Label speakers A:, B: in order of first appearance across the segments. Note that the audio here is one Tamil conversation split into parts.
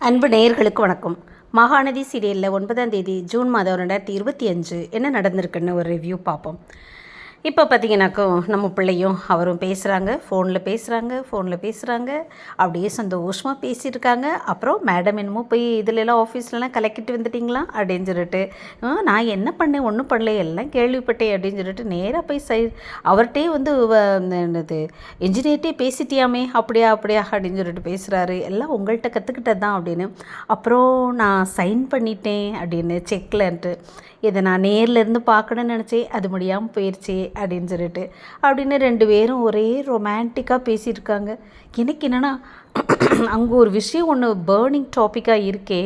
A: அன்பு நேயர்களுக்கு வணக்கம். மகாநதி சீரியலில் 9ஆம் தேதி ஜூன் மாதம் 2025 என்ன நடந்திருக்குன்னு ஒரு ரிவ்யூ பார்ப்போம். இப்போ பார்த்தீங்கன்னாக்கோ நம்ம பிள்ளையும் அவரும் பேசுகிறாங்க, ஃபோனில் பேசுகிறாங்க. அப்படியே சந்தோஷமாக பேசியிருக்காங்க. அப்புறம் மேடம் என்னமோ போய் இதிலெல்லாம் ஆஃபீஸ்லலாம் கலக்கிட்டு வந்துட்டிங்களா அப்படின்னு சொல்லிட்டு, நான் என்ன பண்ணேன், ஒன்றும் பண்ணல, எல்லாம் கேள்விப்பட்டேன் அப்படின்னு சொல்லிட்டு நேராக போய் அவர்கிட்டே வந்து என்னது என்ஜினியர்கிட்டே பேசிட்டியாமே, அப்படியா அப்படின்னு சொல்லிட்டு பேசுகிறாரு. எல்லாம் உங்கள்கிட்ட கற்றுக்கிட்டது தான் அப்படின்னு. அப்புறம் நான் சைன் பண்ணிட்டேன் அப்படின்னு செக்லன்ட்டு, இதை நான் நேரில் இருந்து பார்க்கணுன்னு நினச்சேன், அது முடியாமல் போயிடுச்சு அப்படின்னு சொல்லிட்டு அப்படின்னு 2 பேரும் ஒரே ரொமான்டிக்காக பேசியிருக்காங்க. எனக்கு என்னென்னா அங்கே ஒரு விஷயம் ஒன்று பேர்னிங் டாப்பிக்காக இருக்கே,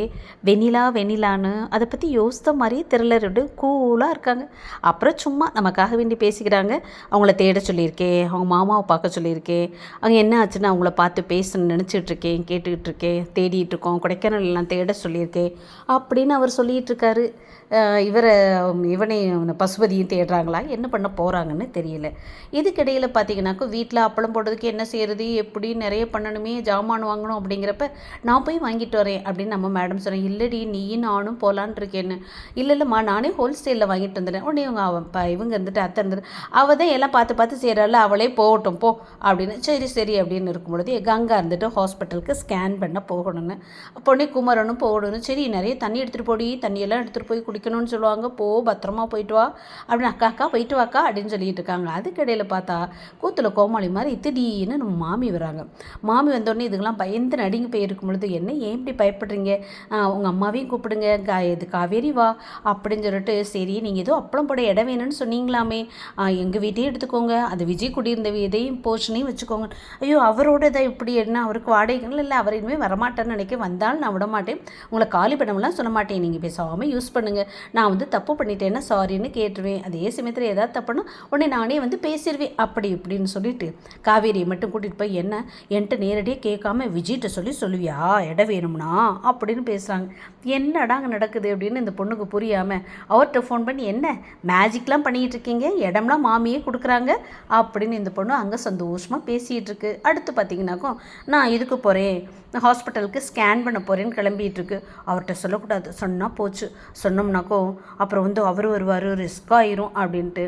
A: வெண்ணிலான்னு அதை பற்றி யோசித்த மாதிரியே தெரில. 2 கூலாக இருக்காங்க. அப்புறம் சும்மா நமக்காக வேண்டி பேசிக்கிறாங்க. அவங்கள தேட சொல்லியிருக்கேன், அவங்க மாமாவை பார்க்க சொல்லியிருக்கேன், அங்கே என்ன ஆச்சுன்னு அவங்கள பார்த்து பேசணும்னு நினச்சிட்ருக்கேன், கேட்டுக்கிட்டுருக்கேன், தேடிட்டுருக்கோம், கொடைக்கானல்லாம் தேட சொல்லியிருக்கேன் அப்படின்னு அவர் சொல்லிகிட்ருக்காரு. இவனை பசுபதியும் தேடுறாங்களா, என்ன பண்ண போகிறாங்கன்னு தெரியல. இதுக்கிடையில் பார்த்தீங்கன்னாக்கா வீட்டில் அப்பளம் போடுறதுக்கு என்ன செய்கிறது, எப்படி நிறைய பண்ணணுமே, ஜாமான் வாங்கணும் அப்படிங்கிறப்ப நான் போய் வாங்கிட்டு வரேன் அப்படின்னு நம்ம மேடம் சொன்னேன். இல்லடி நீயும் நானும் போகலான் இருக்கேன்னு. இல்லைம்மா நானே ஹோல்சேலில் வாங்கிட்டு வந்துடுறேன். உடனே இவங்க இருந்துட்டு அத்தை இருந்துட்டு அவள் தான் எல்லாம் பார்த்து செய்கிறாள், அவளே போகட்டும் போ அப்படின்னு. சரி அப்படின்னு இருக்கும்பொழுது கங்கா இருந்துட்டு ஹாஸ்பிட்டலுக்கு ஸ்கேன் பண்ண போகணும்னு. பொண்ணே குமரனும் போகணும்னு. சரி நிறைய தண்ணி எடுத்துகிட்டு போடி, தண்ணியெல்லாம் எடுத்துகிட்டு போய் குடிக்கணும்னு சொல்லுவாங்க, போ பத்திரமா போயிட்டு வா அப்படின்னு. அக்கா போயிட்டு வாக்கா அப்படின்னு சொல்லிட்டு இருக்காங்க. அதுக்கிடையில் பார்த்தா கூத்துல கோமாளி மாதிரி திடீர்னு நம்ம மாமி வராங்க. மாமி வந்தோடனே இதுக்கெல்லாம் பயந்து நடுங்கி போயிருக்கும் பொழுது, என்ன ஏன் இப்படி பயப்படுறீங்க, உங்கள் அம்மாவையும் கூப்பிடுங்க, இது காவேரி வா அப்படின்னு சொல்லிட்டு, சரி நீங்கள் ஏதோ அப்பளம் போட இடம் வேணும்னு சொன்னீங்களாமே, எங்கள் வீட்டையும் எடுத்துக்கோங்க, அது விஜய் குடியிருந்த இதையும் போர்ஷனையும் வச்சுக்கோங்க. ஐயோ அவரோட இதை இப்படி என்ன, அவருக்கு வாடகைகள் இல்லை, அவர் இனிமேல் வரமாட்டேன்னு நினைக்க, வந்தாலும் நான் விட மாட்டேன், உங்களை காலி பண்ணலாம் சொல்ல மாட்டேன், நீங்கள் பேசாமல் யூஸ் பண்ணுங்கள், நான் வந்து தப்பு பண்ணிட்டேன்னா சாரின்னு கேட்டுருவேன், அதே சமயத்தில் ஏதாவது தப்புன்னா உடனே நானே வந்து பேசிடுவேன் அப்படி இப்படின்னு சொல்லிட்டு காவேரியை மட்டும் கூட்டிகிட்டு போய், என்ன என்கிட்ட நேரடியாக கேட்காம விஜய்கிட்ட சொல்லுவியா இடம் வேணும்னா அப்படின்னு பேசுகிறாங்க. என்னடா அங்கே நடக்குது அப்படின்னு இந்த பொண்ணுக்கு புரியாமல் அவர்கிட்ட ஃபோன் பண்ணி, என்ன மேஜிக்லாம் பண்ணிகிட்டு இருக்கீங்க, இடம்லாம் மாமியே கொடுக்குறாங்க அப்படின்னு இந்த பொண்ணு அங்கே சந்தோஷமாக பேசிகிட்டு இருக்கு. அடுத்து பார்த்தீங்கன்னாக்கும் நான் இதுக்கு போகிறேன், ஹாஸ்பிட்டலுக்கு ஸ்கேன் பண்ண போகிறேன்னு கிளம்பிகிட்ருக்கு. அவர்கிட்ட சொல்லக்கூடாது, சொன்னால் போச்சு, சொன்னோம்னாக்கோ அப்புறம் வந்து அவர் வருவார், ரிஸ்க் ஆயிரும் அப்படின்ட்டு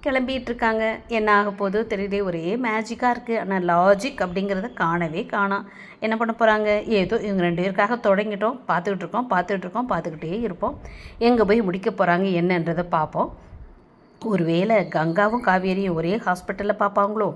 A: கிளம்பிகிட்ருக்காங்க. என்ன ஆக போதோ தெரியுதே, ஒரே மேஜிக்காக இருக்குது. ஆனால் லாஜிக் அப்படிங்கிறத காணவே காணோம். என்ன பண்ண போகிறாங்க, ஏதோ இவங்க 2 பேருக்காக தொடங்கிட்டோம், பார்த்துக்கிட்டே இருப்போம். எங்கே போய் முடிக்க போகிறாங்க என்னன்றதை பார்ப்போம். ஒருவேளை கங்காவும் காவேரியும் ஒரே ஹாஸ்பிட்டலில் பார்ப்பாங்களோ?